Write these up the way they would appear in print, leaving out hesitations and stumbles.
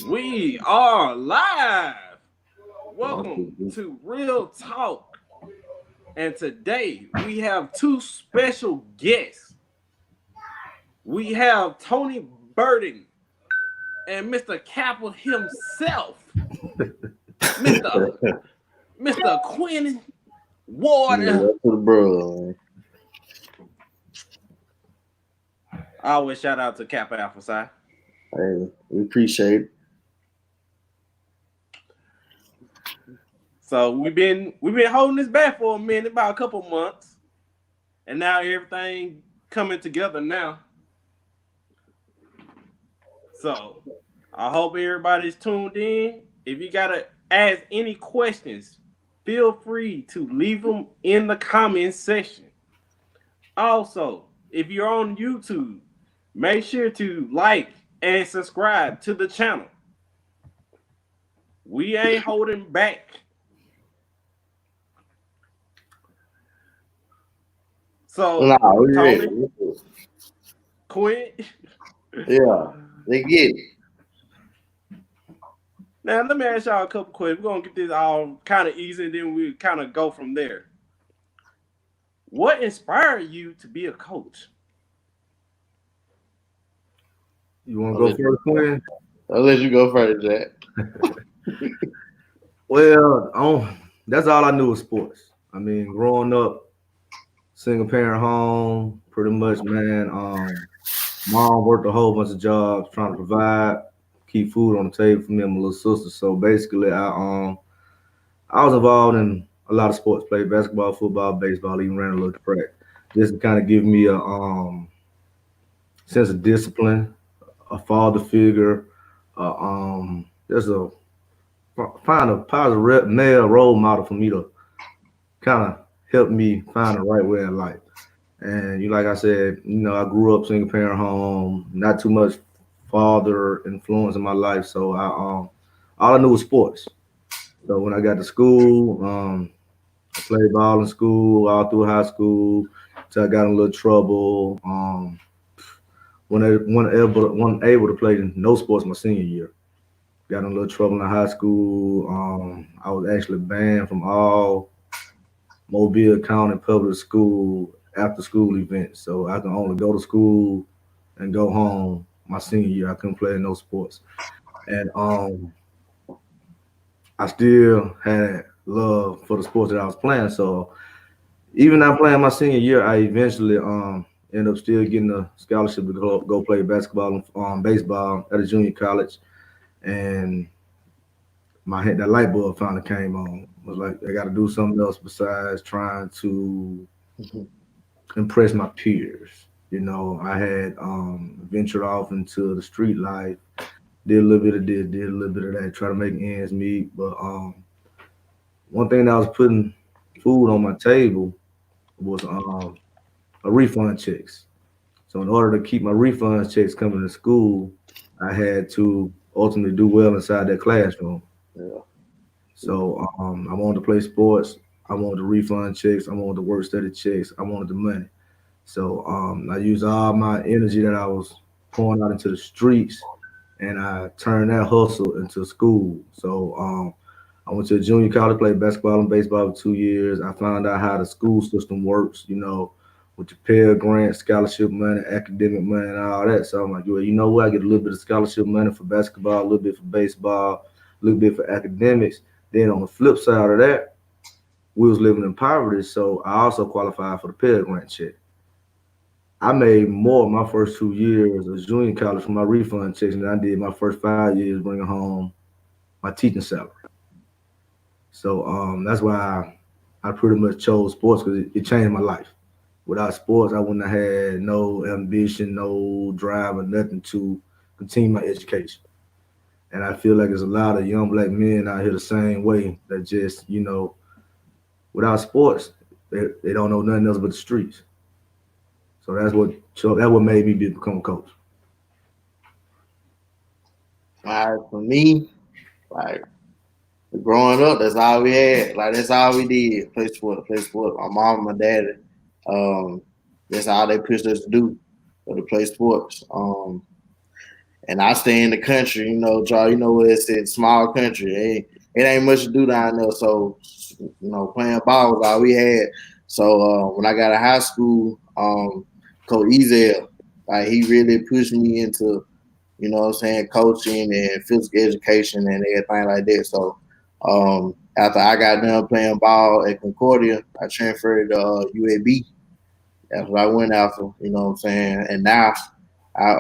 We are live. Welcome to Real Talk. And today we have two special guests. We have Tony Burden and Mr. Capel himself, Mr. Mr. Quinn Yeah, Water. to the bro. I always shout out to Cap Alpha Psi. Hey, we appreciate it. So we've been holding this back for a minute, about a couple months, and now everything coming together now. So I hope everybody's tuned in. If you gotta ask any questions, feel free to leave them in the comments section. Also, if you're on YouTube, make sure to like and subscribe to the channel. We ain't holding back. Nah, So, we ready. Tony, Quinn. Yeah, they get it. Now, let me ask y'all a couple questions. We're gonna get this all kind of easy, and then we kind of go from there. What inspired you to be a coach? You want I'll to go let, first, Quinn? I'll let you go first, Jack. Well, that's all I knew was sports. I mean, growing up, single parent home, pretty much, man. Mom worked a whole bunch of jobs trying to provide, keep food on the table for me and my little sister. So basically, I was involved in a lot of sports, played basketball, football, baseball, even ran a little track. Just to kind of give me a sense of discipline, a father figure, just a find a positive male role model for me to kind of help me find the right way in life. And you, like I said, I grew up single parent home, not too much father influence in my life, so all I knew was sports. So when I got to school, I played ball in school, all through high school, till I got in a little trouble. Wasn't able to play no sports my senior year. Got in a little trouble in high school. I was actually banned from all Mobile County public school after school events. So I can only go to school and go home my senior year. I couldn't play in no sports. And I still had love for the sports that I was playing. So even not playing my senior year, I eventually ended up still getting a scholarship to go play basketball and baseball at a junior college. And my head, that light bulb finally came on. Was like, I got to do something else besides trying to impress my peers. I had ventured off into the street life, did a little bit of this, did a little bit of that, try to make ends meet. But one thing that was putting food on my table was a refund checks. So in order to keep my refund checks coming to school, I had to ultimately do well inside that classroom. Yeah. So I wanted to play sports. I wanted the refund checks. I wanted the work study checks. I wanted the money. So I used all my energy that I was pouring out into the streets, and I turned that hustle into school. So I went to a junior college, played basketball and baseball for 2 years. I found out how the school system works, with the Pell Grant, scholarship money, academic money, and all that. So I'm like, well, you know what? I get a little bit of scholarship money for basketball, a little bit for baseball, a little bit for academics. Then on the flip side of that, we was living in poverty, so I also qualified for the Pell Grant check. I made more my first 2 years as junior college for my refund checks than I did my first 5 years bringing home my teaching salary. So that's why I pretty much chose sports because it changed my life. Without sports, I wouldn't have had no ambition, no drive, or nothing to continue my education. And I feel like there's a lot of young black men out here the same way that just, without sports, they don't know nothing else but the streets. So that's what made me become a coach. All right, for me, like growing up, that's all we had. Like that's all we did. Play sport, play sport. My mom and my daddy, um, that's all they pushed us to do, to play sports. And I stay in the country, Joe. You know what it's a small country. It ain't much to do down there. So, playing ball was all we had. So when I got to high school, Coach Ezel, like he really pushed me into, coaching and physical education and everything like that. So after I got done playing ball at Concordia, I transferred to UAB. That's what I went after, And now I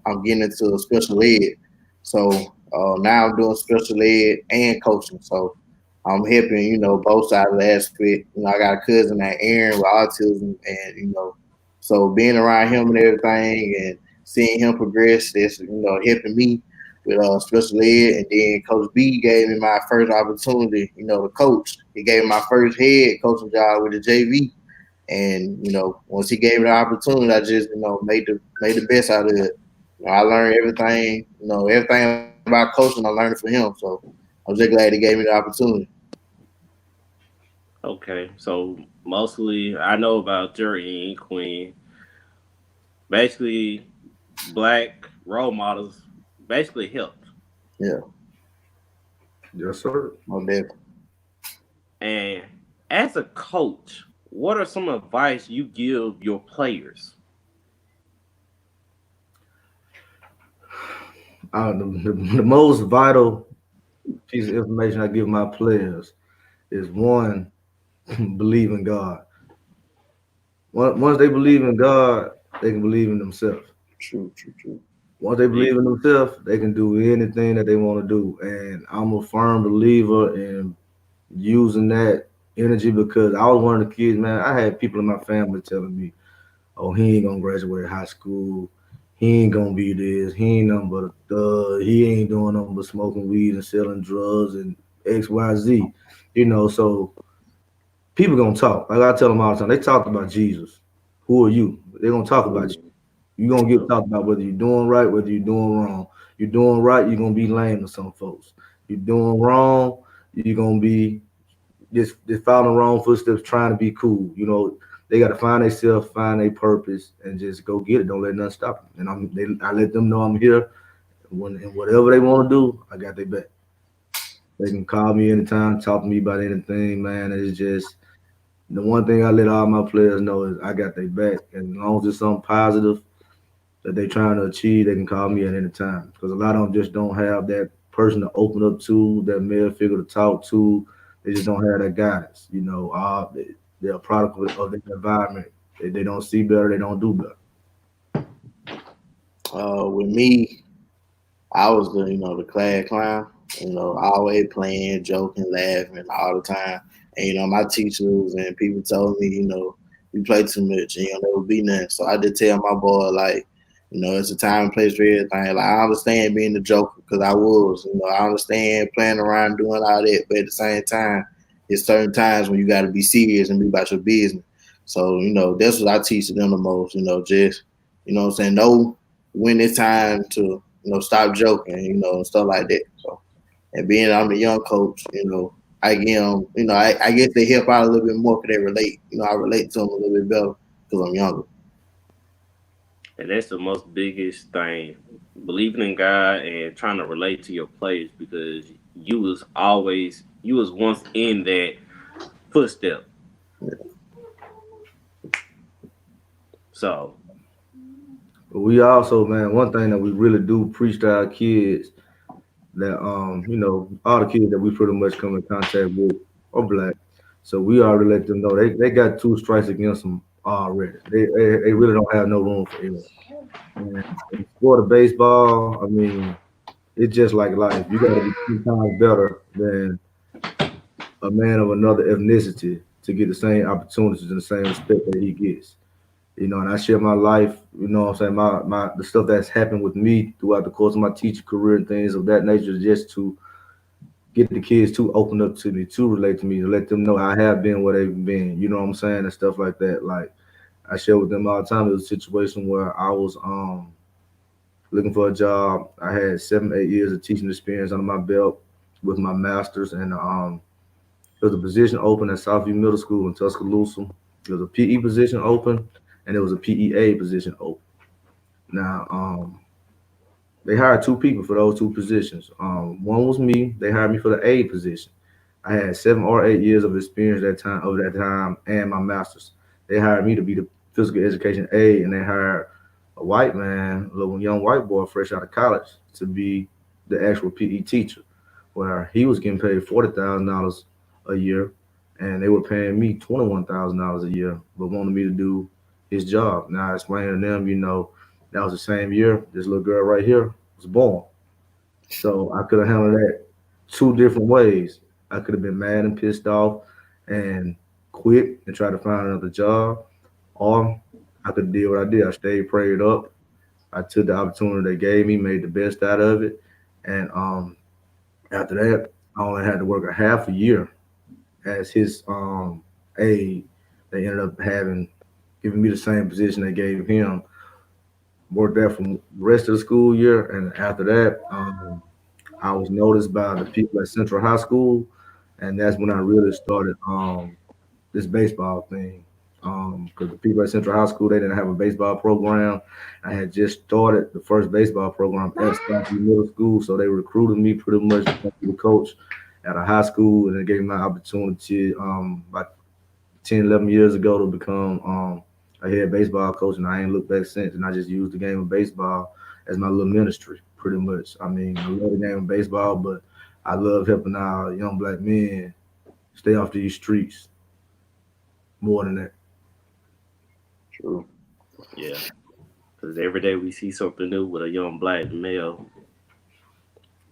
I'm getting into special ed. So now I'm doing special ed and coaching. So I'm helping, both sides of the aspect. I got a cousin named Aaron with autism, and so being around him and everything, and seeing him progress, that's helping me with special ed. And then Coach B gave me my first opportunity, to coach. He gave me my first head coaching job with the JV. And once he gave me the opportunity, I just made the best out of it. I learned everything, everything about coaching. I learned it from him. So I was just glad he gave me the opportunity. Okay, so mostly I know about Jerry and Queen. Basically, black role models basically helped. Yeah, Yes, sir. no definitely. And as a coach, what are some advice you give your players? The most vital piece of information I give my players is one, believe in God. Once they believe in God, they can believe in themselves. True, true, true. Once they Yeah. believe in themselves, they can do anything that they want to do. And I'm a firm believer in using that energy because I was one of the kids, man. I had people in my family telling me, "Oh, he ain't gonna graduate high school. He ain't gonna be this. He ain't nothing but a thug. He ain't doing nothing but smoking weed and selling drugs and X, Y, Z." So people gonna talk. Like I tell them all the time, they talk about Jesus. Who are you? They're gonna talk about you. Mm, You're gonna get yep. talked about whether you're doing right, whether you're doing wrong. You're doing right, you're gonna be lame to some folks. You're doing wrong, you're gonna be just following wrong footsteps, trying to be cool. They got to find themselves, find their purpose, and just go get it. Don't let nothing stop them. And I let them know I'm here. And whatever they want to do, I got their back. They can call me anytime, talk to me about anything, man. It's just the one thing I let all my players know is I got their back. And as long as it's something positive that they trying to achieve, they can call me at any time. Because a lot of them just don't have that person to open up to, that male figure to talk to. They just don't have that guidance. They're a product of their environment. They don't see better. They don't do better. With me, I was the class clown. Always playing, joking, laughing all the time. And my teachers and people told me, you play too much and you'll never be nothing. So I did tell my boy like, it's a time and place for everything. Like I understand being the joker because I was. I understand playing around doing all that, but at the same time, there's certain times when you got to be serious and be about your business. So that's what I teach to them the most. Just what I'm saying, know when it's time to stop joking, stuff like that. So, and being I'm the young coach, I give them, I guess they help out a little bit more because they relate. I relate to them a little bit better because I'm younger. And that's the most biggest thing. Believing in God and trying to relate to your players because you was once in that footstep. So But we also, man, one thing that we really do preach to our kids that all the kids that we pretty much come in contact with are black. So we already let them know they got two strikes against them already. They really don't have no room for error. And in the sport of baseball, I mean, it's just like life. You got to be 2 times better than a man of another ethnicity to get the same opportunities and the same respect that he gets. And I share my life, what I'm saying, my the stuff that's happened with me throughout the course of my teaching career and things of that nature, just to get the kids to open up to me, to relate to me, to let them know I have been where they've been, you know what I'm saying, and stuff like that. Like I share with them all the time. It was a situation where I was looking for a job. I had 7, 8 years of teaching experience under my belt with my masters, and there was a position open at Southview Middle School in Tuscaloosa. There was a PE position open, and there was a PEA position open. Now, They hired two people for those two positions. One was me. They hired me for the aide position. I had 7 or 8 years of experience that time over that time and my master's. They hired me to be the physical education aide, and they hired a white man, a little young white boy fresh out of college, to be the actual PE teacher, where he was getting paid $40,000 a year, and they were paying me $21,000 a year, but wanted me to do his job. Now I explained to them, that was the same year this little girl right here was born. So I could have handled that two different ways. I could have been mad and pissed off and quit and try to find another job, or I could do what I did. I stayed prayed up. I took the opportunity they gave me, made the best out of it, and after that, I only had to work a half a year as his aide. They ended up having giving me the same position they gave him. Worked there for the rest of the school year, and after that, I was noticed by the people at Central High School, and that's when I really started this baseball thing. Because the people at Central High School, they didn't have a baseball program. I had just started the first baseball program at Stockton Middle School, so they recruited me pretty much to be the coach at a high school, and it gave me my opportunity about 10, 11 years ago to become a head baseball coach, and I ain't looked back since. And I just used the game of baseball as my little ministry, pretty much. I mean, I love the game of baseball, but I love helping our young black men stay off these streets more than that. True. Yeah, because every day we see something new with a young black male,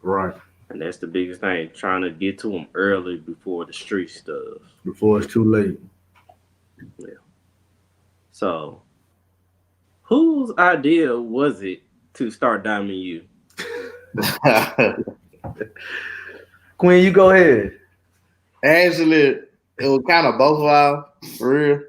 Right. and that's the biggest thing. Trying to get to them early before the street stuff. Before it's too late. Yeah. So, whose idea was it to start DiamondU? Queen, you go ahead. Actually, it was kind of both of our for real.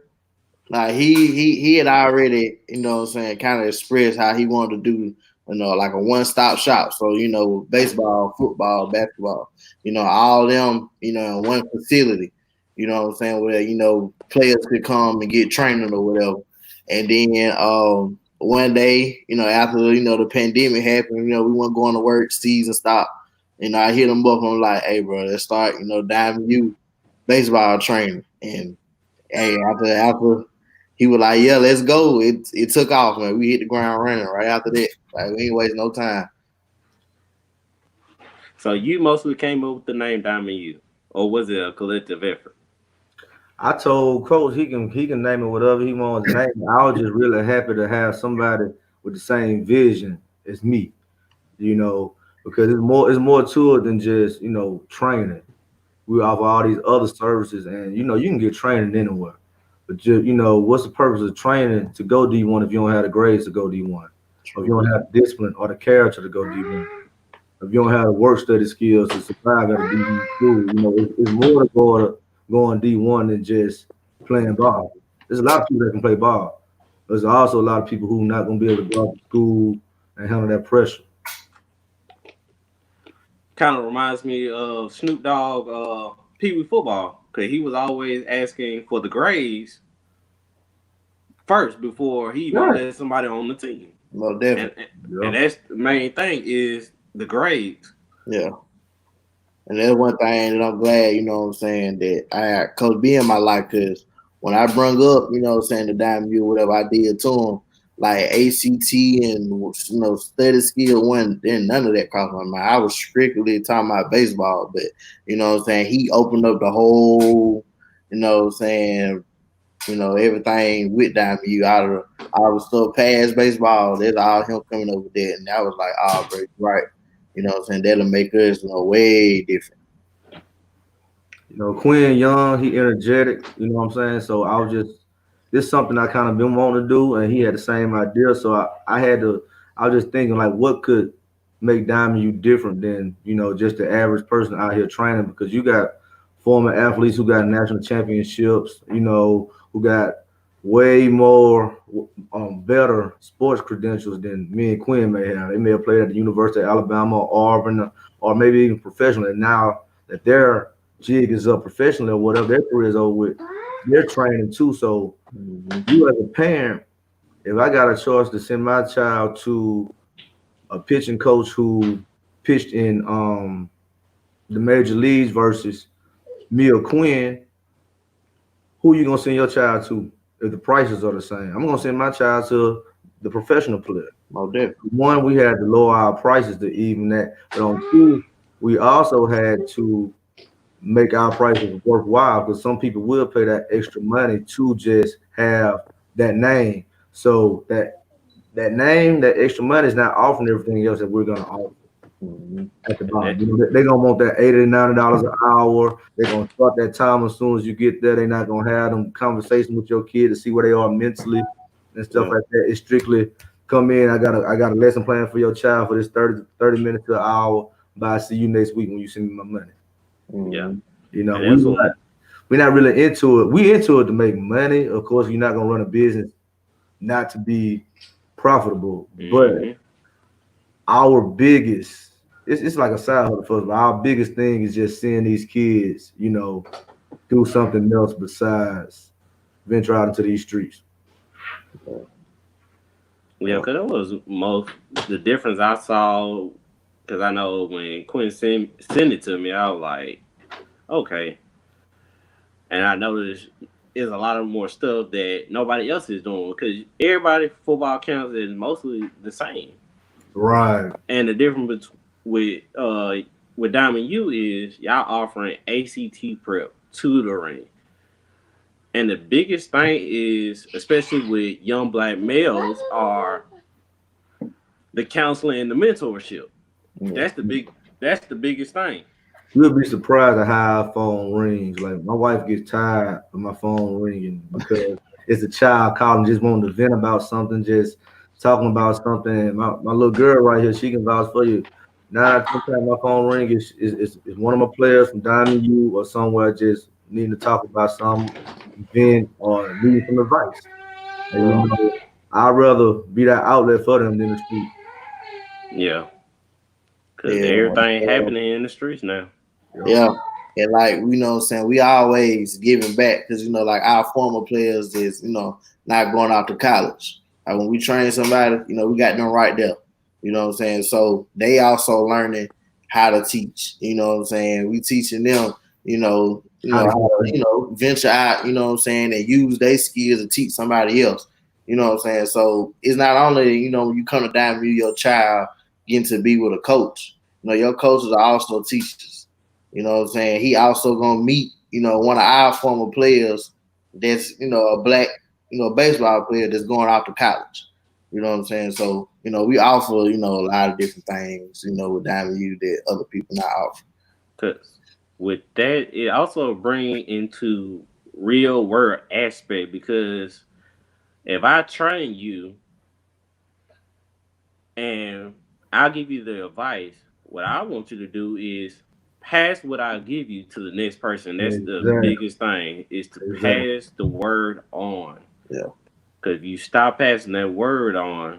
Like he had already, what I'm saying, kind of expressed how he wanted to do, like a one-stop shop. So, baseball, football, basketball, all them, in one facility. You know what I'm saying? Where, players could come and get training or whatever. And then one day, after, the pandemic happened, we weren't going to work, season stopped. I hit them up. I'm like, hey, bro, let's start, diving you baseball training. And hey, after he was like, yeah, let's go. It took off, man. We hit the ground running right after that. Like, we ain't waste no time. So you mostly came up with the name DiamondU, or was it a collective effort? I told Coach he can name it whatever he wants to name it. I was just really happy to have somebody with the same vision as me, because it's more to it than just training. We offer all these other services, and you can get training anywhere. But just, what's the purpose of training to go D1 if you don't have the grades to go D1, or if you don't have the discipline or the character to go D1, if you don't have the work study skills to survive at a D1 school? It's more to going D1 than just playing ball. There's a lot of people that can play ball. There's also a lot of people who are not going to be able to go to school and handle that pressure. Kind of reminds me of Snoop Dogg, Pee Wee football, because he was always asking for the grades first before he even Right. let somebody on the team. No, And, definitely. and that's the main thing is the grades. Yeah. And that's one thing that I'm glad, what I'm saying, that I had Coach B in my life, because when I brung up, the Diamond U, whatever I did to him, like ACT and, study skill, then none of that crossed my mind. I was strictly talking about baseball, but, he opened up the whole, everything with Diamond U, all the stuff past baseball. That's all him coming up with that. And I was like, oh, bro, right. That'll make us, way different. Quinn Young, he energetic, you know what I'm saying? So I was just this is something I kind of been wanting to do, and he had the same idea. So I was just thinking like what could make Diamond U different than, just the average person out here training, because you got former athletes who got national championships, who got way more better sports credentials than me and Quinn may have. They may have played at the University of Alabama or Auburn, or maybe even professionally. Now that their jig is up professionally or whatever, their career is over with, they're training too. So Mm-hmm. you as a parent, if I got a choice to send my child to a pitching coach who pitched in the major leagues versus me or Quinn, who you gonna send your child to if the prices are the same? I'm gonna send my child to the professional player. No different. One, we had to lower our prices to even that, but on two, we also had to make our prices worthwhile because some people will pay that extra money to just have that name. So that name, that extra money is not offering everything else that we're gonna offer Mhm. at the And bottom. that, You know, they're gonna want that $80 to $90 an hour. They're gonna start that time as soon as you get there. They're not gonna have them conversation with your kid to see where they are mentally and stuff Yeah. like that. It's strictly come in. I got a lesson plan for your child for this 30 minutes to an hour. Bye. See you next week when you send me my money. yeah, Mhm. You know, and that's what. we're not really into it. We into it to make money. Of course, you're not gonna run a business not to be profitable, but Hmm. our biggest it's like a side hustle for us, but our biggest thing is just seeing these kids, do something else besides venture out into these streets. Yeah, because that was most the difference I saw. Because I know when Quinn sent it to me, I was like, okay, and I noticed there's a lot of more stuff that nobody else is doing because everybody football counts is mostly the same. Right. And the difference with Diamond U is y'all offering ACT prep, tutoring, and the biggest thing is, especially with young black males, are the counseling and the mentorship. Yeah. That's the big. That's the biggest thing. You'll be surprised at how our phone rings. Like my wife gets tired of my phone ringing because it's a child calling, just wanting to vent about something, just talking about something. My little girl right here, she can vouch for you. 9 out of 10 times my phone ring is one of my players from Diamond U or somewhere just needing to talk about some vent or needing some advice. And Yeah. I'd rather be that outlet for them than the street. Yeah, because Yeah. everything happening in the streets now. Yep. Yeah. And like, what I'm saying, we always giving back because, like our former players is, not going out to college. Like when we train somebody, we got them right there. You know what I'm saying? So they also learning how to teach. You know what I'm saying? We teaching them, How to how get to, them. venture out, you know what I'm saying, and use their skills to teach somebody else. You know what I'm saying? So it's not only, when you come to Diamond, your child getting to be with a coach. Your coaches are also teachers. You know what I'm saying? He also gonna meet, one of our former players that's, a black, baseball player that's going out to college. You know what I'm saying? So, we offer, a lot of different things, with Diamond U that other people not offer. Because with that, it also bring into real world aspect. Because if I train you and I'll give you the advice, what I want you to do is pass what I give you to the next person. That's the Exactly. biggest thing is to Exactly. pass the word on. Yeah. Because if you stop passing that word on,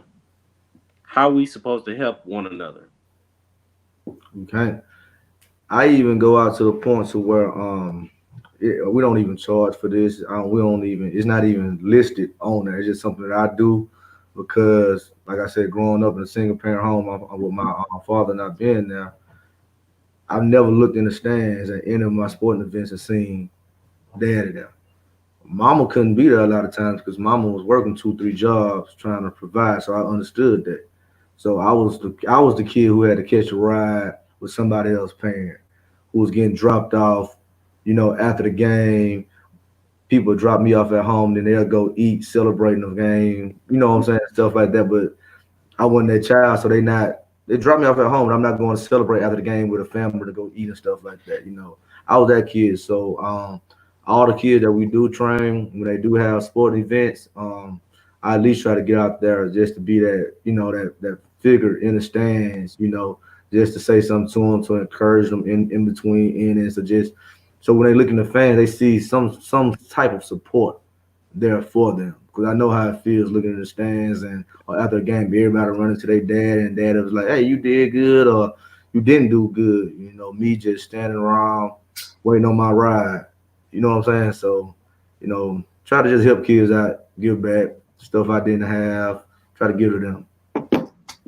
how we supposed to help one another? Okay. I even go out to the point to where we don't even charge for this. We don't even. It's not even listed on there. It's just something that I do because, like I said, growing up in a single parent home with my father not being there, I've never looked in the stands at any of my sporting events and seen daddy there. Mama couldn't be there a lot of times because mama was working 2, 3 jobs trying to provide. So I understood that. So I was the kid who had to catch a ride with somebody else paying, who was getting dropped off, after the game. People drop me off at home, then they'll go eat, celebrating the game, you know what I'm saying, stuff like that. But I wasn't that child, so they dropped me off at home, and I'm not going to celebrate after the game with a family to go eat and stuff like that. I was that kid. So all the kids that we do train when they do have sporting events, I at least try to get out there just to be that figure in the stands, just to say something to them to encourage them in between innings, or just so when they look in the fans, they see some type of support there for them. Because I know how it feels looking in the stands and or after a game, everybody running to their dad, and dad was like, "Hey, you did good," or "You didn't do good." Me just standing around waiting on my ride. You know what I'm saying? So, try to just help kids out, give back stuff I didn't have, try to give to them.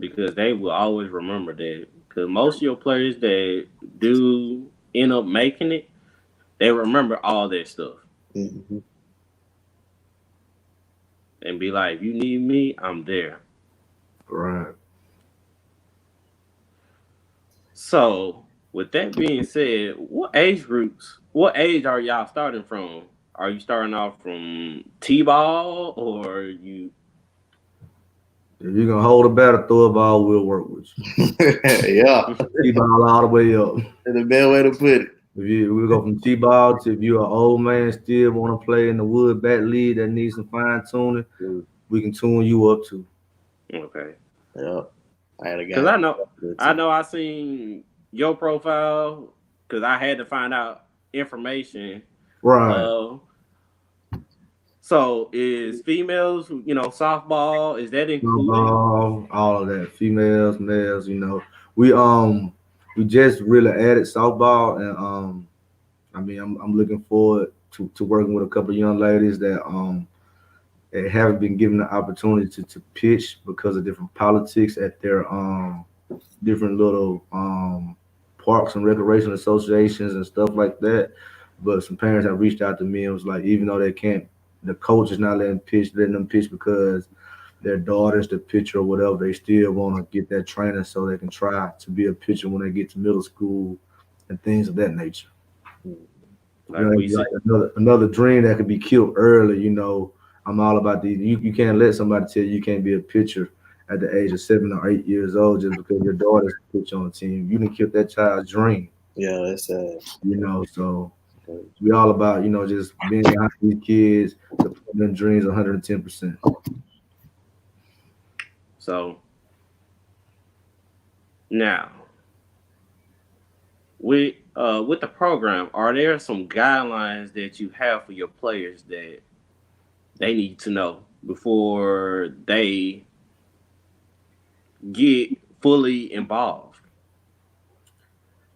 because they will always remember that. Because most of your players that do end up making it, they remember all that stuff Mm-hmm. and be like, if you need me, I'm there. Right. So, with that being said, what age are y'all starting from? Are you starting off from T-ball or you? If you can hold a bat or throw a ball, we'll work with Yeah, you. T-ball all the way up. that's the best way to put it. If you we go from T-ball to if you're an old man still want to play in the wood bat league that needs some fine tuning, we can tune you up too. Okay. Yeah, I had a Cause guy I know, good I too. know, I seen your profile. Cause I had to find out information. Right. Uh, so is females, softball, is that included? All of that, females, males. We just really added softball, and I mean, I'm looking forward to working with a couple of young ladies that haven't been given the opportunity to pitch because of different politics at their different little parks and recreation associations and stuff like that. But some parents have reached out to me and was like, even though they can't, the coach is not letting them pitch because their daughter's the pitcher or whatever. They still want to get that training so they can try to be a pitcher when they get to middle school and things of that nature. Like we Like said, another dream that could be killed early. I'm all about these. You can't let somebody tell you can't be a pitcher at the age of 7 or 8 years old just because your daughter's a pitcher on the team. You didn't kill that child's dream. Yeah, that's So we all about just being behind these kids to put their dreams 110%. so now with the program, are there some guidelines that you have for your players that they need to know before they get fully involved?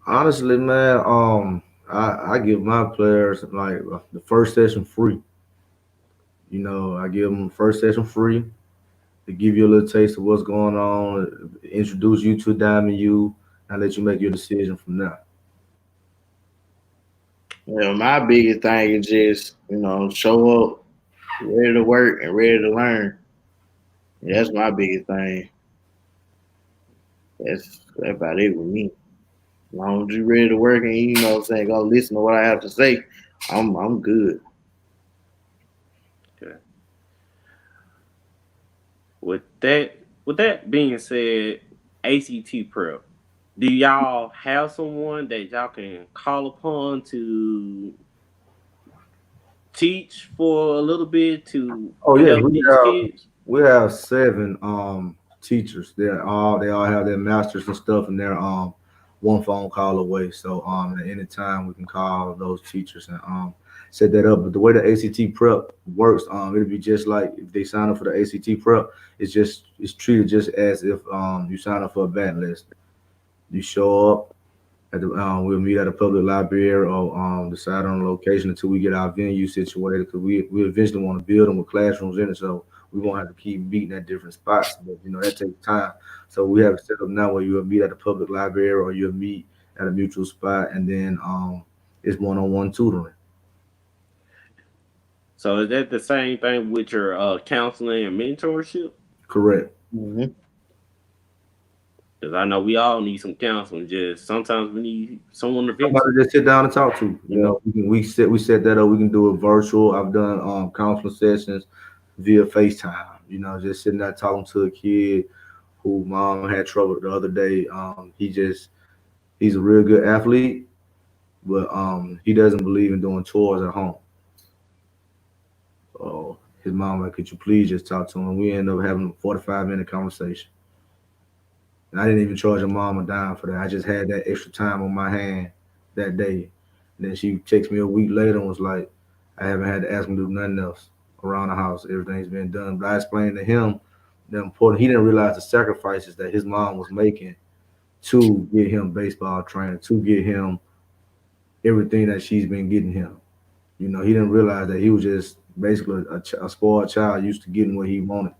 Honestly, man, I give my players like the first session free. I give them the first session free to give you a little taste of what's going on, introduce you to DiamondU, and let you make your decision from there. my biggest thing is just show up, ready to work and ready to learn. That's my biggest thing. That's about it with me. As long as you ready to work and what I'm saying, go listen to what I have to say, I'm good. Okay. With that being said, ACT prep. Do y'all have someone that y'all can call upon to teach for a little bit to Oh yes, help we these have kids? we have seven teachers. They all have their masters and stuff, and they're one phone call away. So at any time we can call those teachers and set that up. But the way the ACT prep works, it'll be just like if they sign up for the ACT prep, it's treated just as if you sign up for a band list. You show up we'll meet at a public library or decide on a location until we get our venue situated because we eventually want to build them with classrooms in it. So we won't have to keep meeting at different spots, but that takes time. So we have it set up now where you'll meet at a public library or you'll meet at a mutual spot, and then it's one-on-one tutoring. So is that the same thing with your counseling and mentorship? Correct. Mm-hmm. Because I know we all need some counseling. Just sometimes we need someone to vent Somebody to. just sit down and talk to. Yeah. We set that up. We can do it virtual. I've done counseling sessions via FaceTime. Just sitting there talking to a kid who mom had trouble the other day. He's a real good athlete, but he doesn't believe in doing chores at home. So his mom like, could you please just talk to him? We end up having a 45-minute conversation. And I didn't even charge her mom a dime for that. I just had that extra time on my hand that day. And then she texted me a week later and was like, I haven't had to ask him to do nothing else around the house. Everything's been done. But I explained to him the important. He didn't realize the sacrifices that his mom was making to get him baseball training, to get him everything that she's been getting him. He didn't realize that he was just basically a spoiled child used to getting what he wanted.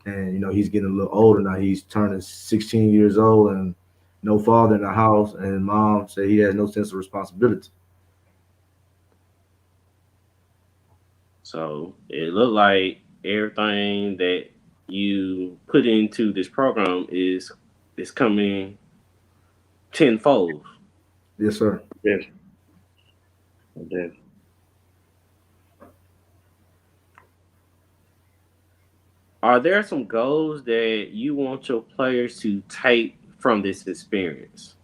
and he's getting a little older now. He's turning 16 years old, and no father in the house, and mom said he has no sense of responsibility. So it looked like everything that you put into this program is coming tenfold. Yes, sir. Yes, yes. Are there some goals that you want your players to take from this experience?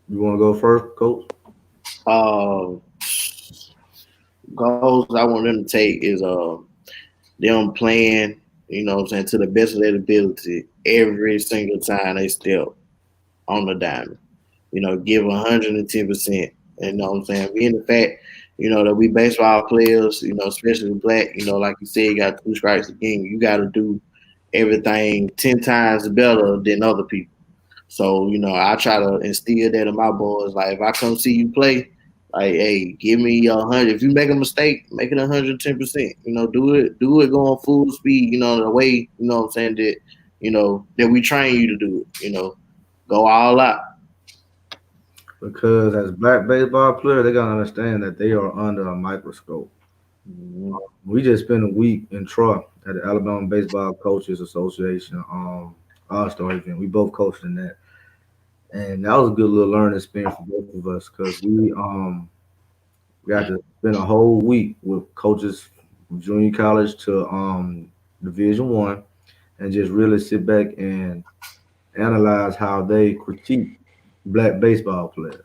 You want to go first, coach? Uh, Goals I want them to take is them playing, what I'm saying, to the best of their ability every single time they step on the diamond. Give 110%. You know what I'm saying? Being the fact, that we baseball players, especially black, like you said, you got two strikes again. You got to do everything 10 times better than other people. So, I try to instill that in my boys. Like, if I come see you play, like, hey, give me 100. If you make a mistake, make it 110%. Do it going full speed, the way, what I'm saying, that we train you to do it, go all out. Because as black baseball players, they gotta understand that they are under a microscope. Mhm. We just spent a week in Troy at the Alabama Baseball Coaches Association All Star event. We both coached in that, and that was a good little learning experience for both of us because we got to spend a whole week with coaches from junior college to Division 1, and just really sit back and analyze how they critique black baseball players,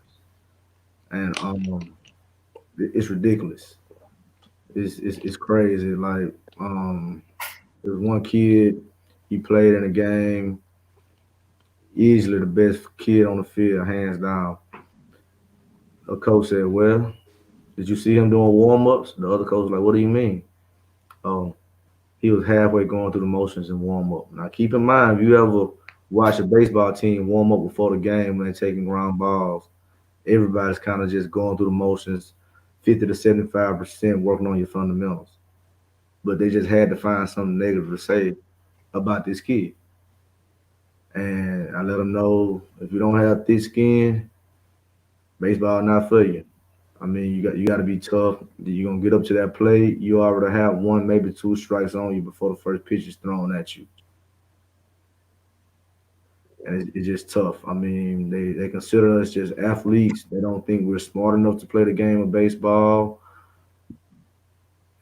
and it's ridiculous. It's crazy. Like there's one kid, he played in a game, easily the best kid on the field, hands down. A coach said, "Well, did you see him doing warm ups?" The other coach was like, "What do you mean?" Oh, he was halfway going through the motions in warm up. Now keep in mind, if you ever watch a baseball team warm up before the game when they're taking ground balls, everybody's kind of just going through the motions, 50 to 75% working on your fundamentals. But they just had to find something negative to say about this kid. And I let them know if you don't have thick skin, baseball not for you. I mean, you got to be tough. You're gonna get up to that plate. You already have one, maybe two strikes on you before the first pitch is thrown at you, and it's just tough. I mean, they consider us just athletes. They don't think we're smart enough to play the game of baseball.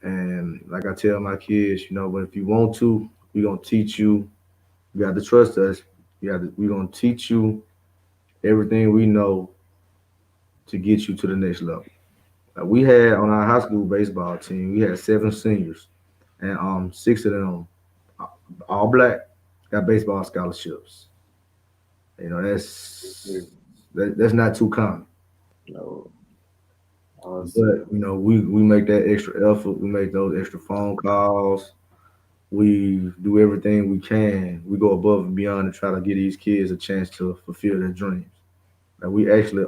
And like I tell my kids, but if you want to, we're gonna teach you. You got to trust us. We're gonna teach you everything we know to get you to the next level. We had on our high school baseball team, we had 7 seniors, and 6 of them, uh, all black, got baseball scholarships. That's not too common. No, honestly, But we make that extra effort. We make those extra phone calls. We do everything we can. We go above and beyond to try to give these kids a chance to fulfill their dreams. Like we actually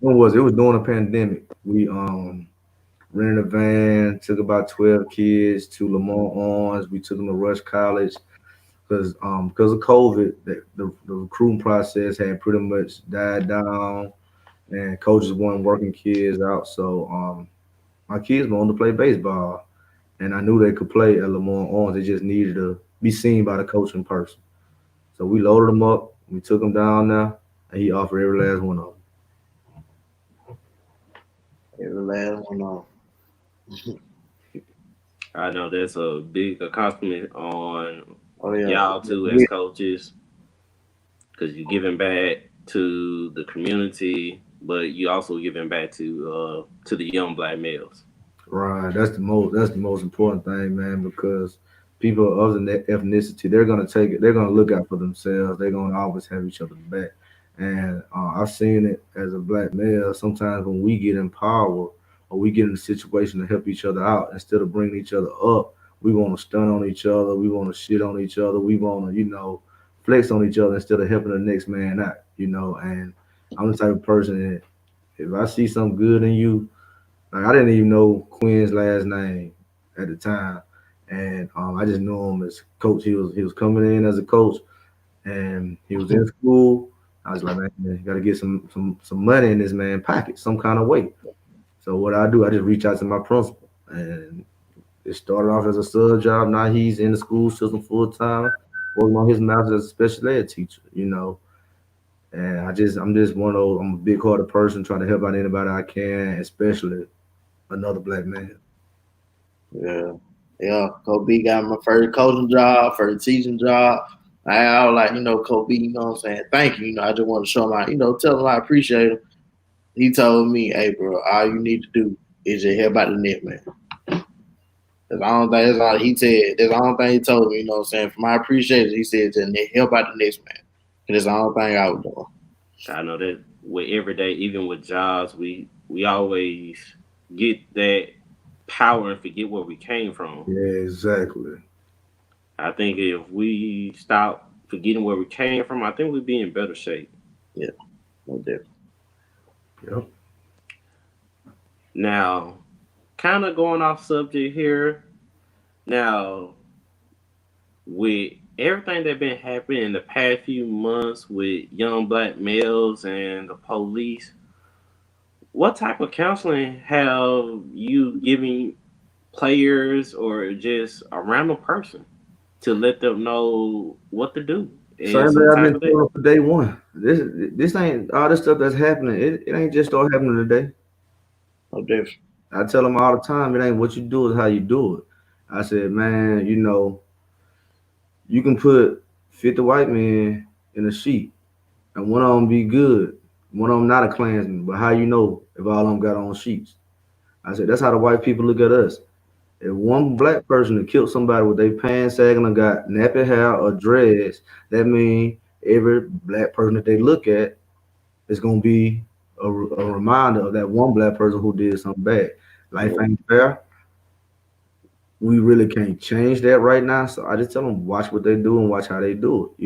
when was it? It was during the pandemic. We rented a van, took about 12 kids to Lamont Orange. We took them to Rush College because of COVID, the recruiting process had pretty much died down, and coaches weren't working kids out. So my kids wanted to play baseball, and I knew they could play at Lamont Orange. They just needed to be seen by the coach in person. So we loaded them up. We took them down there, and he offered every last one of them. every last one of I know that's a big accomplishment on Oh yeah, y'all too as coaches because you're giving back to the community, but you also giving back to the young black males. Right. That's the most important thing, man, because people of the ethnicity, they're gonna take it. They're gonna look out for themselves. They're gonna always have each other back. And I've seen it as a black male. Sometimes when we get in power or we get in a situation to help each other out, instead of bringing each other up, we want to stun on each other. We want to shit on each other. We want to, flex on each other instead of helping the next man out. And I'm the type of person that if I see something good in you, like I didn't even know Quinn's last name at the time, and I just knew him as coach. He was coming in as a coach, and he was in school. I was like, man, you got to get some money in this man pocket, some kind of way. So what I do, I just reach out to my principal, and it started off as a sub job. Now he's in the school system full time, working on his master's as a special ed teacher. And I'm just one of those. I'm a big hearted person trying to help out anybody I can, especially another black man. Yeah, yeah. Kobe got my first coaching job, first teaching job. I was like, Kobe, what I'm saying? Thank you. I just want to show him, tell him I appreciate him. He told me, hey, bro, all you need to do is just help out the net, man. That's the only thing, that's all he said. That's the only thing he told me, what I'm saying? For my appreciation, he said, just help out the next man. And that's the only thing I was doing. I know that with every day, even with jobs, we always get that power and forget where we came from. Yeah, exactly. I think if we stop forgetting where we came from, I think we'd be in better shape. Yeah, no different. Yep. Now, kind of going off subject here. Now, with everything that been happening in the past few months with young black males and the police, what type of counseling have you given players or just a random person to let them know what to do in Same way some I've type been of day? telling from day one. This ain't all this stuff that's happening. It ain't just start happening today. No different. I tell them all the time, it ain't what you do, it's how you do it. I said, man, you can put 50 white men in a sheet, and one of them be good, one of them not a Klansman, but how you know if all of them got on sheets? I said, that's how the white people look at us. If one black person that killed somebody with their pants sagging or got nappy hair or dreads, that means every black person that they look at is gonna be a reminder of that one black person who did something bad. Life Yeah, ain't fair. We really can't change that right now. So I just tell them watch what they do and watch how they do it.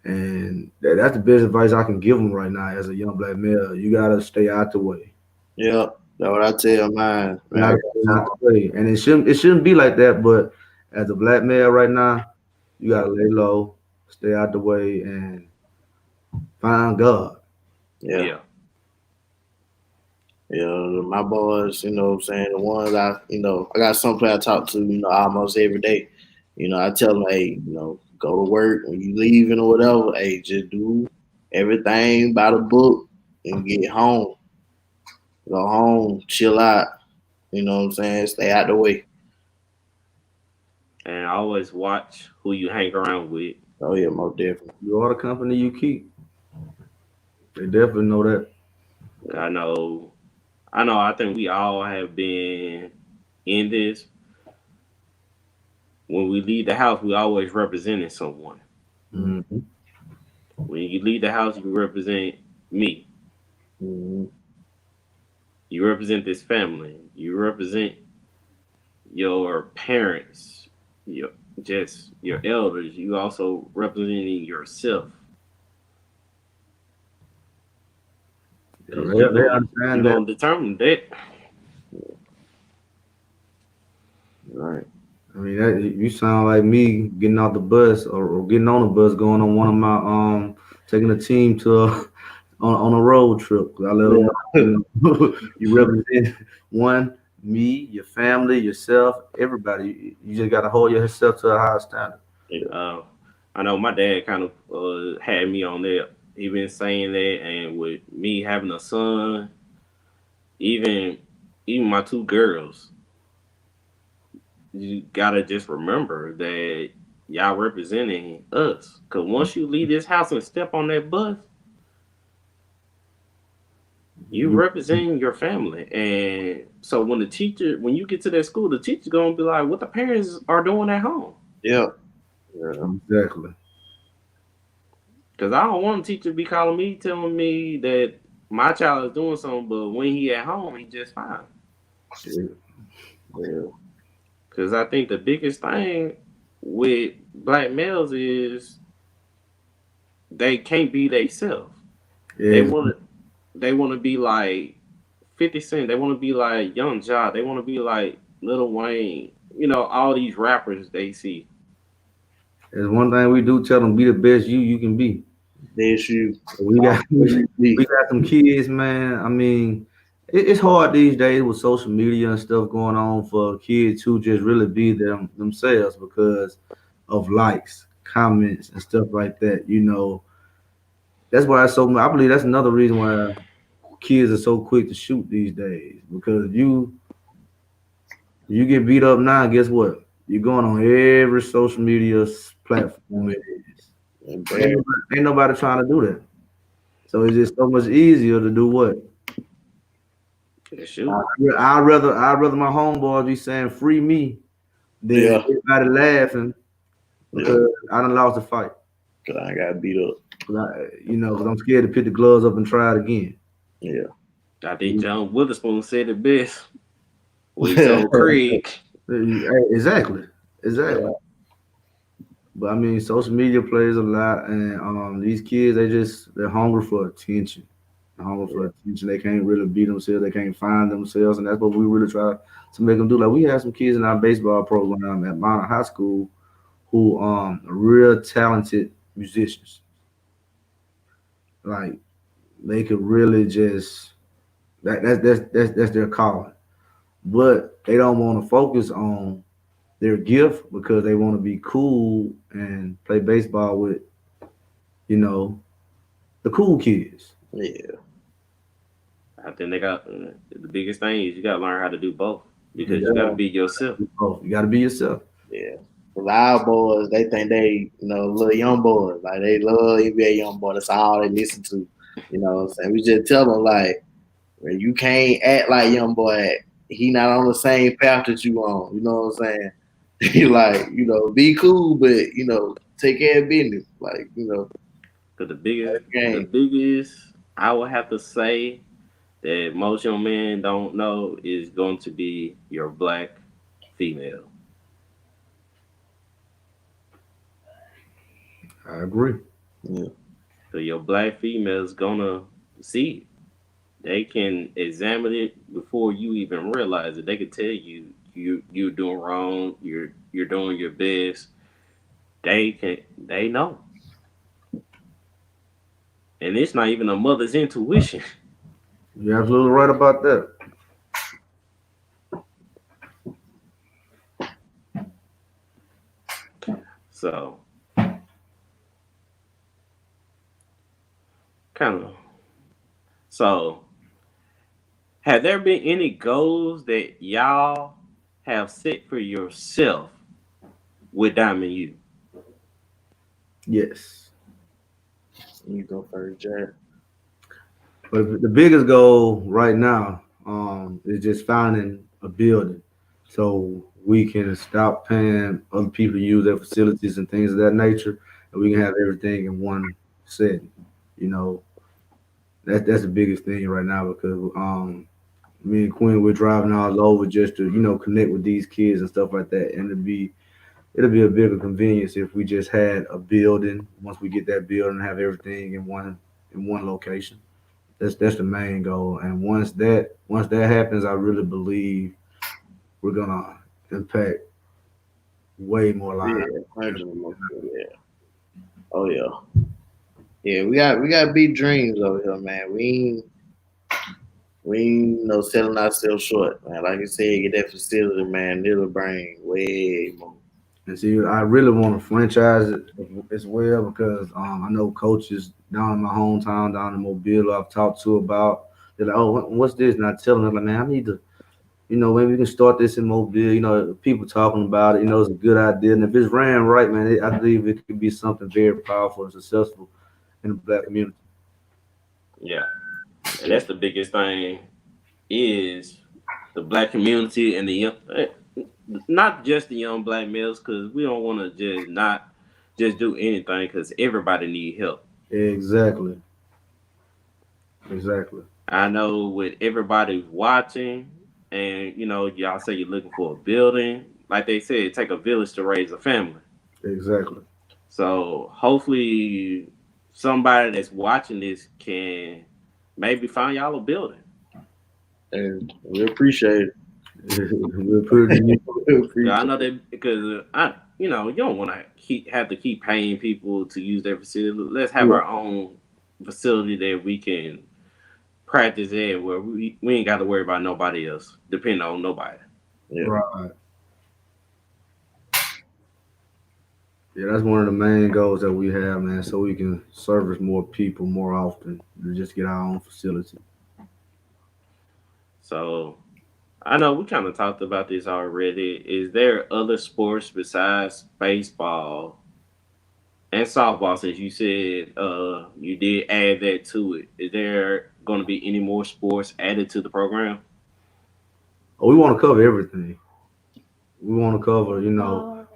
And that's the best advice I can give them right now as a young black male. You gotta stay out the way. yeah. That's what I tell mine. You Man, I gotta got stay some. out the way. And it shouldn't be like that, but as a black male right now, you gotta lay low, stay out the way, and find God. Yeah, Yeah. yeah. My boys, what I'm saying? The ones I got some play I talk to, almost every day. I tell them, hey, go to work when you leaving or whatever. Hey, just do everything by the book and get home. Go home, chill out. You know what I'm saying? Stay out the way. And always watch who you hang around with. Oh yeah, most definitely. You are the company you keep. They definitely know that. I know, I think we all have been in this. When we leave the house, we always representing someone. Hmm. When you leave the house, you represent me. Mm-hmm. You represent this family. You represent your parents, your just your elders. You also representing yourself Yeah, because they you understand that. gonna determine that. Right. I mean, you sound like me getting off the bus or getting on the bus, going on one of my taking a team to on a road trip. 'Cause I let them know, Yeah. you represent one, me, your family, yourself, everybody. You just got to hold yourself to a higher standard. Yeah. Uh, I know my dad kind of had me on there. He been saying that, and with me having a son, even my two girls, you gotta just remember that y'all representing us. Cause once you leave this house and step on that bus, you You, representing your family. And so when you get to that school, the teacher's gonna be like, what the parents are doing at home. Yeah. Yeah. exactly. Cause I don't want a teacher to be calling me, telling me that my child is doing something, but when he at home, he just fine. Yeah. Yeah. Cause I think the biggest thing with black males is they can't be themselves. They Yeah. want to be like 50 Cent. They want to be like Young Jock. They want to be like Lil Wayne, all these rappers they see. There's one thing we do tell them: be the best you can be. That's you. We got we Be. got some kids, man. I mean, it's hard these days with social media and stuff going on for kids to just really be themselves because of likes, comments, and stuff like that. That's why it's so. I believe that's another reason why kids are so quick to shoot these days because you get beat up now. Guess what? You're going on every social media platform it is. Ain't nobody trying to do that. So it's just so much easier to do what? Shoot. I'd rather my homeboys be saying free me than Yeah. everybody laughing Yeah. because I done lost the fight. Cause I got beat up. Because I'm scared to pick the gloves up and try it again. Yeah. I think John Witherspoon said it best when he told Craig. Exactly. Yeah. Exactly. But I mean, social media plays a lot, and these kids they're hungry for attention. They're hungry for attention. They can't really be themselves. They can't find themselves, and that's what we really try to make them do. Like we had some kids in our baseball program at Mount High School who are real talented musicians. Like they could really just that's their calling. But they don't want to focus on their gift because they want to be cool and play baseball with, you know, the cool kids. Yeah. I think they got the biggest thing is you got to learn how to do both because you got to Yeah. be yourself. Oh, you got to be yourself. Yeah. Cause our boys, they think they, little young boys, like they love NBA young boy. That's all they listen to. You know what I'm saying? We just tell them like, man, you can't act like young boy. He not on the same path that you on. You know what I'm saying? Like, be cool, but take care of business. Like, Because the game. biggest I would have to say that most young men don't know is going to be your black female. I agree. Yeah. So your black female is gonna see it. They can examine it before you even realize it. They can tell you're doing wrong. You're doing your best. They know, and it's not even a mother's intuition. You're absolutely right about that. So kind of. So have there been any goals that y'all have set for yourself with Diamond U? Yes. You go first, Jared. But the biggest goal right now is just finding a building so we can stop paying other people to use their facilities and things of that nature, and we can have everything in one setting. You know, that's the biggest thing right now because me and Quinn we're driving all over just to connect with these kids and stuff like that, and it'll be a bigger convenience if we just had a building. Once we get that building, have everything in one location. That's the main goal. And once that happens, I really believe we're gonna impact way more Yeah, lives. 100%. Yeah. Oh yeah. Yeah, we got big dreams over here, man. We ain't selling ourselves short, man. Like you said, get that facility, man. It'll bring way more. And see, I really want to franchise it as well because I know coaches down in my hometown, down in Mobile, I've talked to about. They're like, "Oh, what's this?" And I tell them, like, "Man, I need to, maybe we can start this in Mobile. People talking about it. It's a good idea, and if it's ran right, man, I believe it could be something very powerful and successful in the black community." Yeah, and Yeah. that's the biggest thing is the black community and the young, not just the young black males, because we don't want to just not just do anything because everybody need help. Exactly. Exactly. I know with everybody watching, and y'all say you're looking for a building. Like they said, it take a village to raise a family. Exactly. So hopefully, somebody that's watching this can maybe find y'all a building. And we appreciate it. We'll put it in you. Yeah, I know that because you don't want to have to keep paying people to use their facility. Let's have Yeah, our own facility that we can practice at, where we ain't got to worry about nobody else, depending on nobody. yeah. Right. Yeah, that's one of the main goals that we have, man, so we can service more people more often to just get our own facility. So I know we kind of talked about this already. Is there other sports besides baseball and softball? Since you said you did add that to it, is there going to be any more sports added to the program? Oh, we want to cover everything. We want to cover,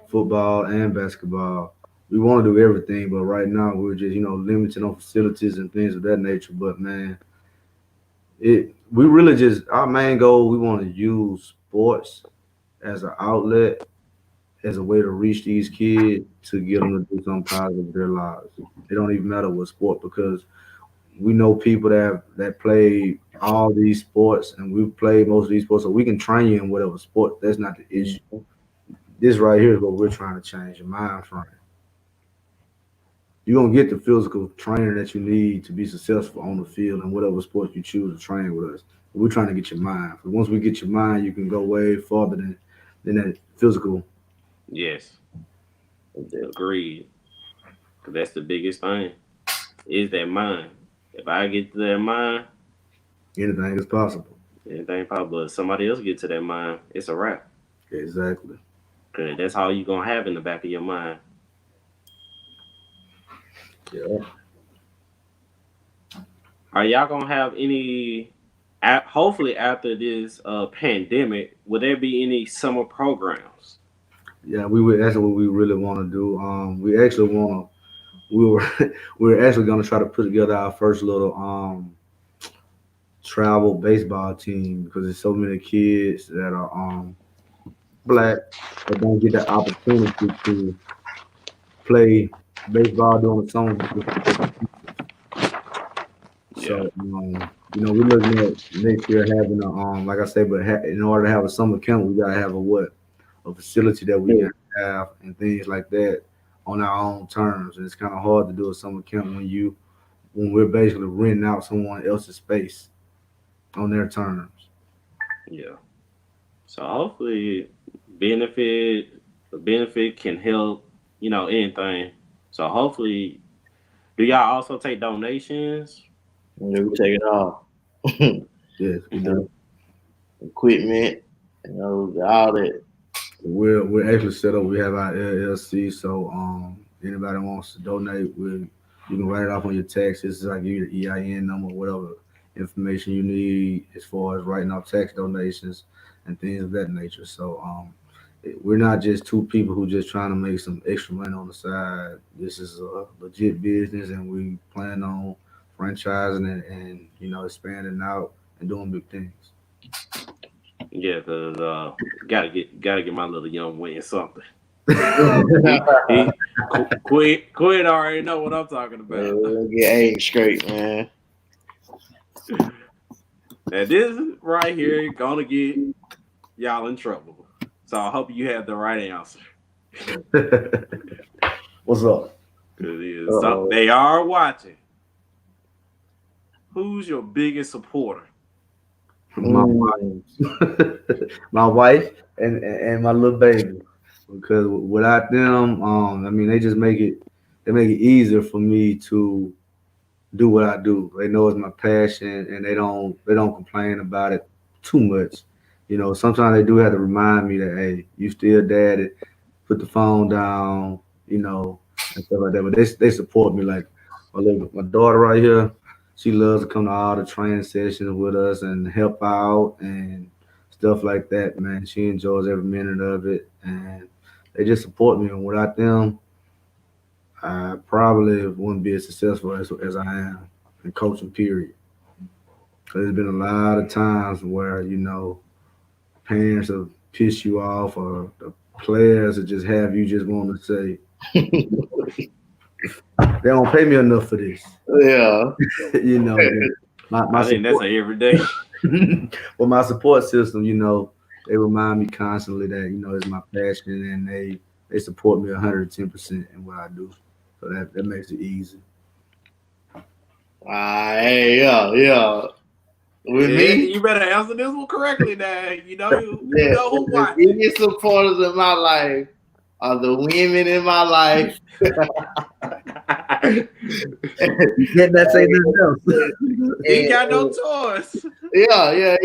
football and basketball. We want to do everything, but right now we're just, limited on facilities and things of that nature. But man, we really just our main goal. We want to use sports as an outlet, as a way to reach these kids to get them to do something positive with their lives. It don't even matter what sport because we know people that play all these sports and we've played most of these sports, so we can train you in whatever sport. That's not the issue. This right here is what we're trying to change your mind frame. You're gonna get the physical training that you need to be successful on the field and whatever sport you choose to train with us. We're trying to get your mind. But once we get your mind, you can go way farther than that physical. Yes, agreed. 'Cause that's the biggest thing is that mind. If I get to that mind, Anything is possible. anything possible. If somebody else get to that mind, it's a wrap. Exactly. Cause that's all you gonna have in the back of your mind. Yeah. Are y'all gonna have any? Hopefully, after this pandemic, will there be any summer programs? Yeah, we would. That's what we really want to do. We actually want to. We were we were actually going to try to put together our first little travel baseball team because there's so many kids that are black that don't get the opportunity to play baseball during the summer because of the Yeah, so, we're looking at next year having like I said, but in order to have a summer camp, we gotta have a facility that we Yeah. can have and things like that on our own terms. And it's kind of hard to do a summer camp when we're basically renting out someone else's space on their terms. yeah. So hopefully, benefit the benefit can help. Anything. So hopefully, do y'all also take donations? Yeah, we take it all. Yes, we You do. know, equipment, all that. We're actually set up. We have our LLC, so anybody wants to donate, you can write it off on your taxes. I give you the EIN number, whatever information you need as far as writing off tax donations and things of that nature. So we're not just two people who just trying to make some extra money on the side. This is a legit business, and we plan on franchising it and expanding out and doing big things. Yeah, cause gotta get my little young win something. Quinn already know what I'm talking Yeah, about. we'll get A straight, man. Now this right here gonna get y'all in trouble. So I hope you have the right answer. What's up? Uh-oh. They are watching. Who's your biggest supporter? My Mm. my wife and my little baby because without them I mean they make it easier for me to do what I do. They know it's my passion and they don't complain about it too much. Sometimes they do have to remind me that hey, you still daddy, put the phone down, and stuff like that. But they support me like my daughter right here. She loves to come to all the training sessions with us and help out and stuff like that. Man, she enjoys every minute of it, and they just support me. And without them, I probably wouldn't be as successful as I am in coaching. Period. 'Cause there's been a lot of times where parents have pissed you off, or the players that just have you just want to say they don't pay me enough for this. Yeah. you know, my I think that's support, a everyday. well, my support system, they remind me constantly that it's my passion, and they support me 110% in what I do. So that makes it easy. Hey, yeah. With Yeah, me, you better answer this one correctly now. You yeah, know who the watching. biggest supporters in my life are the women in my life. You can't not say nothing else. You ain't got no And, choice. yeah.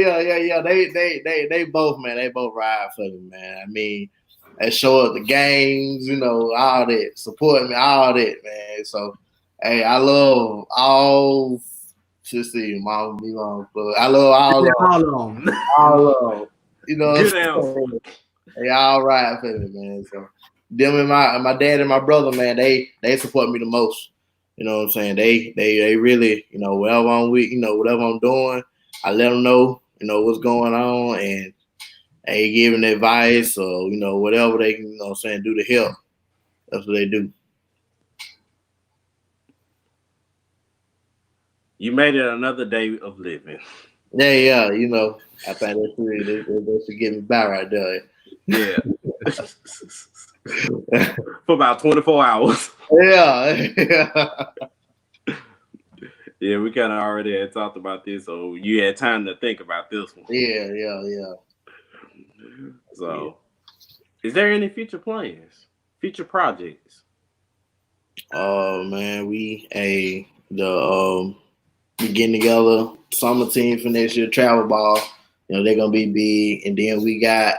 They both, man. They both ride for me, man. I mean, they show up the games, all that, support me, all that, man. So, hey, I love all. See, mom, I love all of them. Hold on. All of them. You know Good what I'm answer. saying? They all ride for me, man. So them and my dad and my brother, man, they support me the most. You know what I'm saying? They really, whatever I'm with, whatever I'm doing, I let them know, what's going on, and they giving advice or whatever they can, what I'm saying, do to help. That's what they do. You made it another day of living. Yeah. I think that's really that should get me by right there. Yeah. For about 24 hours. Yeah. Yeah, we kind of already had talked about this, so you had time to think about this one. Yeah. So, is there any future plans, future projects? Oh man, we getting together summer team for next year travel ball. They're gonna be big, and then we got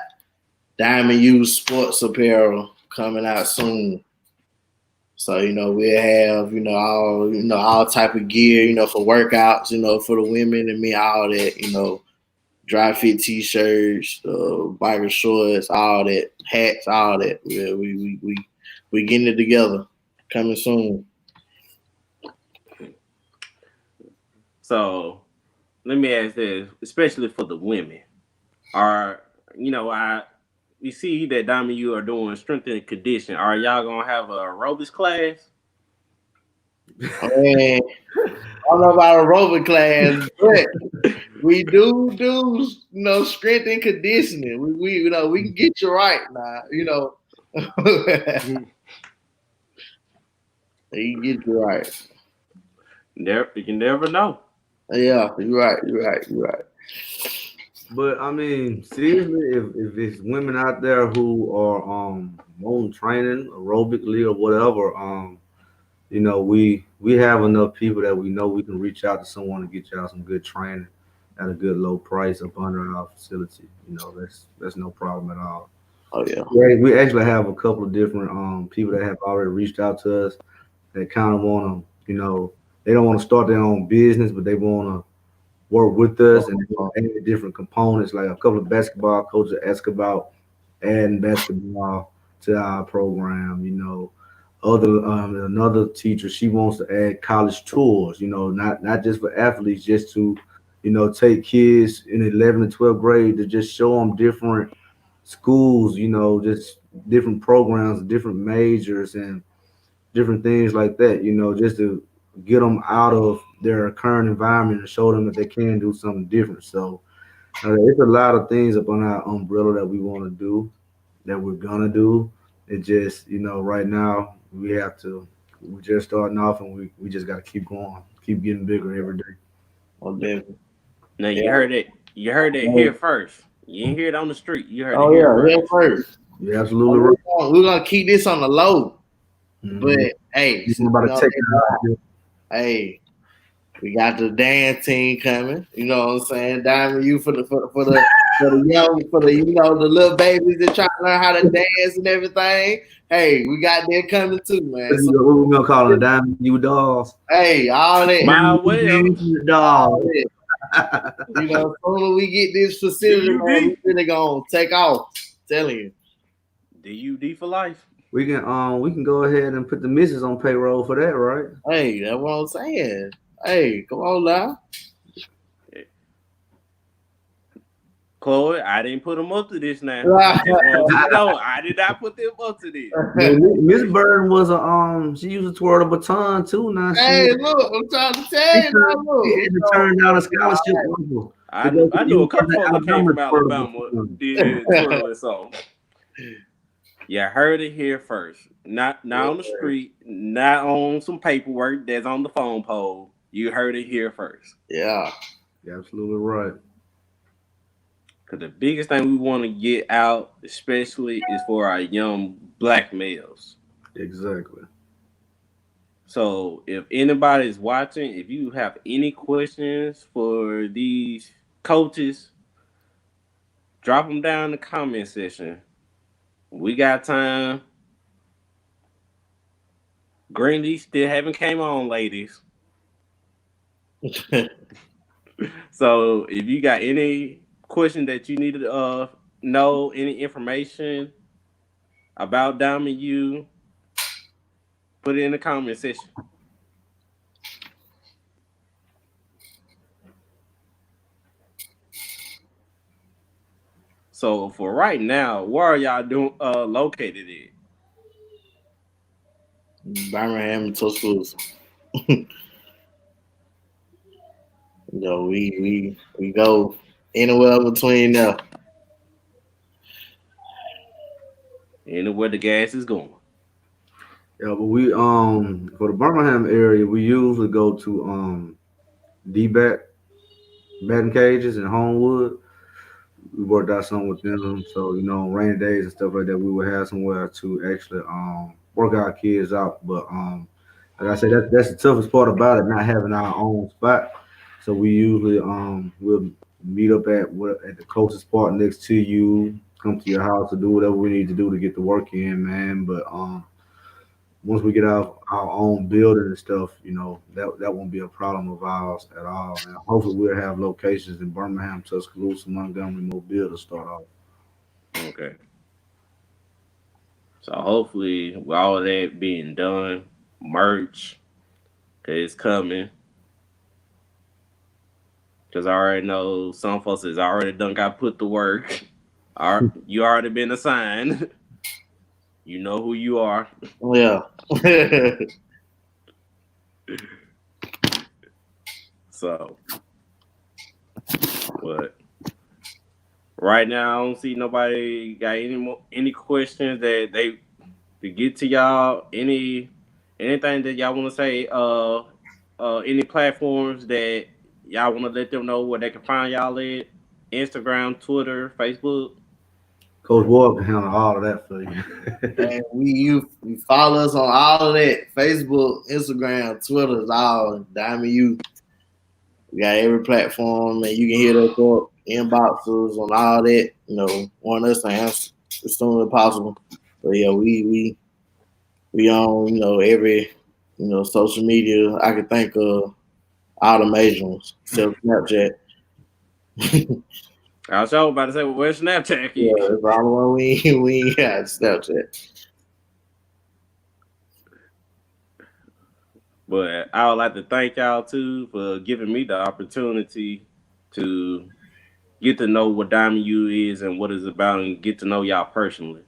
DiamondU sports apparel coming out soon. So we'll have all type of gear for workouts for the women and me all that dry fit t-shirts, biker shorts, all that hats, all that. Yeah, we getting it together coming soon. So, let me ask this, especially for the women. Are I we see that Diamond you are doing strength and condition. Are y'all gonna have a aerobics class? Man, I don't know about aerobic class, but we do strength and conditioning. We can get you right now. We can get you right. Never, you can never know. Yeah, you're right. But I mean, seriously, if it's women out there who are on training aerobically or whatever, we have enough people that we know we can reach out to someone to get y'all some good training at a good low price up under our facility. That's no problem at all. Oh yeah. We actually have a couple of different people that have already reached out to us that kind of want to, they don't want to start their own business, but they want to work with us and add different components. Like a couple of basketball coaches ask about adding basketball to our program. Other another teacher, she wants to add college tours. Not just for athletes, just to take kids in 11th and 12th grade to just show them different schools. Just different programs, different majors, and different things like that. Just to get them out of their current environment and show them that they can do something different. So it's a lot of things up on our umbrella that we want to do, that we're gonna do. It just, right now we're just starting off, and we just got to keep going, keep getting bigger every day. Oh, definitely. Now you Yeah. heard it. You heard it here first. You ain't hear it on the street. You heard it Oh here yeah, here first. first. You're absolutely right. We're gonna keep this on the low. But Mm-hmm. hey, You're since about we to on take that, it out. hey, we got the dance team coming. You know what I'm saying? Diamond you for the young for the the little babies that trying to learn how to dance and everything. Hey, we got that coming too, man. So What we gonna call them, the DiamondU dolls? hey, all that, My well, all Dolls. that. As soon as we get this facility, man, we DUD. really gonna take off. Telling you. DUD for life. We can go ahead and put the missus on payroll for that, right? Hey, that's what I'm saying. Hey, come on now. Chloe, I didn't put them up to this now. I just want you to know I did not put them up to this. Miss Burton was a she used to twirl the baton too. Now Hey, look, I'm trying to tell you now. she had to turn down a scholarship offer I to go knew, to I the knew a University couple of folks that came Alabama from to twirl the Alabama baton. did twirling something. You heard it here first. Not on the street, not on some paperwork that's on the phone pole. You heard it here first. Yeah. You're absolutely right. Because the biggest thing we want to get out, especially, is for our young black males. Exactly. So if anybody is watching, if you have any questions for these coaches, drop them down in the comment section. We got time. Green still haven't came on, ladies. So if you got any question that you need to know, any information about DiamondU, put it in the comment section. So for right now, where are y'all doing located at? Birmingham and Tuscaloosa. We go anywhere between there. Anywhere the gas is going. Yeah, but we for the Birmingham area, we usually go to D-Bat batting cages in Homewood. We worked out something with them, so rainy days and stuff like that, we would have somewhere to actually work our kids out. But like I said, that's the toughest part about it, not having our own spot. So we usually we'll meet up at the closest spot next to you, come to your house to do whatever we need to do to get the work in, man. But once we get our own building and stuff, that won't be a problem of ours at all. And hopefully we'll have locations in Birmingham, Tuscaloosa, Montgomery, Mobile to start off. Okay. So hopefully with all of that being done, merch, cause it's coming. Cause I already know some folks has already done got put to work. You already been assigned. You know who you are. Yeah. So, but right now I don't see nobody got any questions that they to get to y'all. Anything that y'all want to say? Any platforms that y'all want to let them know where they can find y'all at? Instagram, Twitter, Facebook. Coach Ward can handle all of that for you. And you follow us on all of that. Facebook, Instagram, Twitter, is all DiamondU. We got every platform, and you can hit us up, inboxes on all that. Want us to answer as soon as possible. But yeah, we on every social media I can think of, all the major ones, except Snapchat. I was about to say, well, where's Snapchat? Yeah, that's the only one we ain't got Snapchat. But I would like to thank y'all too for giving me the opportunity to get to know what DiamondU is and what it's about, and get to know y'all personally.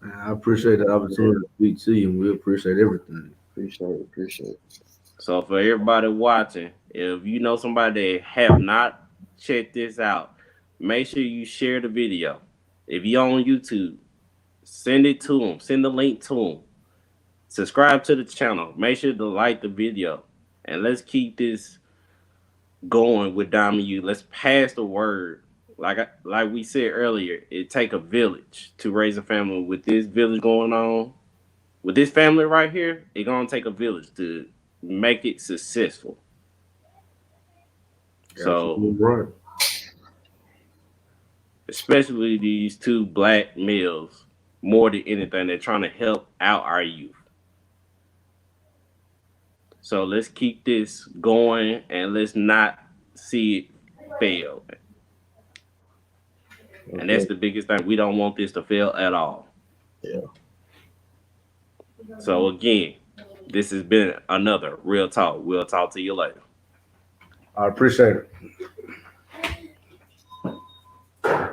I appreciate the opportunity to speak to you, and we appreciate everything. Appreciate it. So for everybody watching, if you know somebody that have not checked this out, make sure you share the video. If you're on YouTube, send it to them. Send the link to them. Subscribe to the channel. Make sure to like the video. And let's keep this going with DiamondU. Let's pass the word. Like we said earlier, it take a village to raise a family. With this village going on, with this family right here, it's gonna take a village to make it successful. So, Absolutely right. especially these two black males, more than anything, they're trying to help out our youth. So let's keep this going and let's not see it fail. And that's the biggest thing. We don't want this to fail at all. Yeah. So again, this has been another Real Talk. We'll talk to you later. I appreciate it.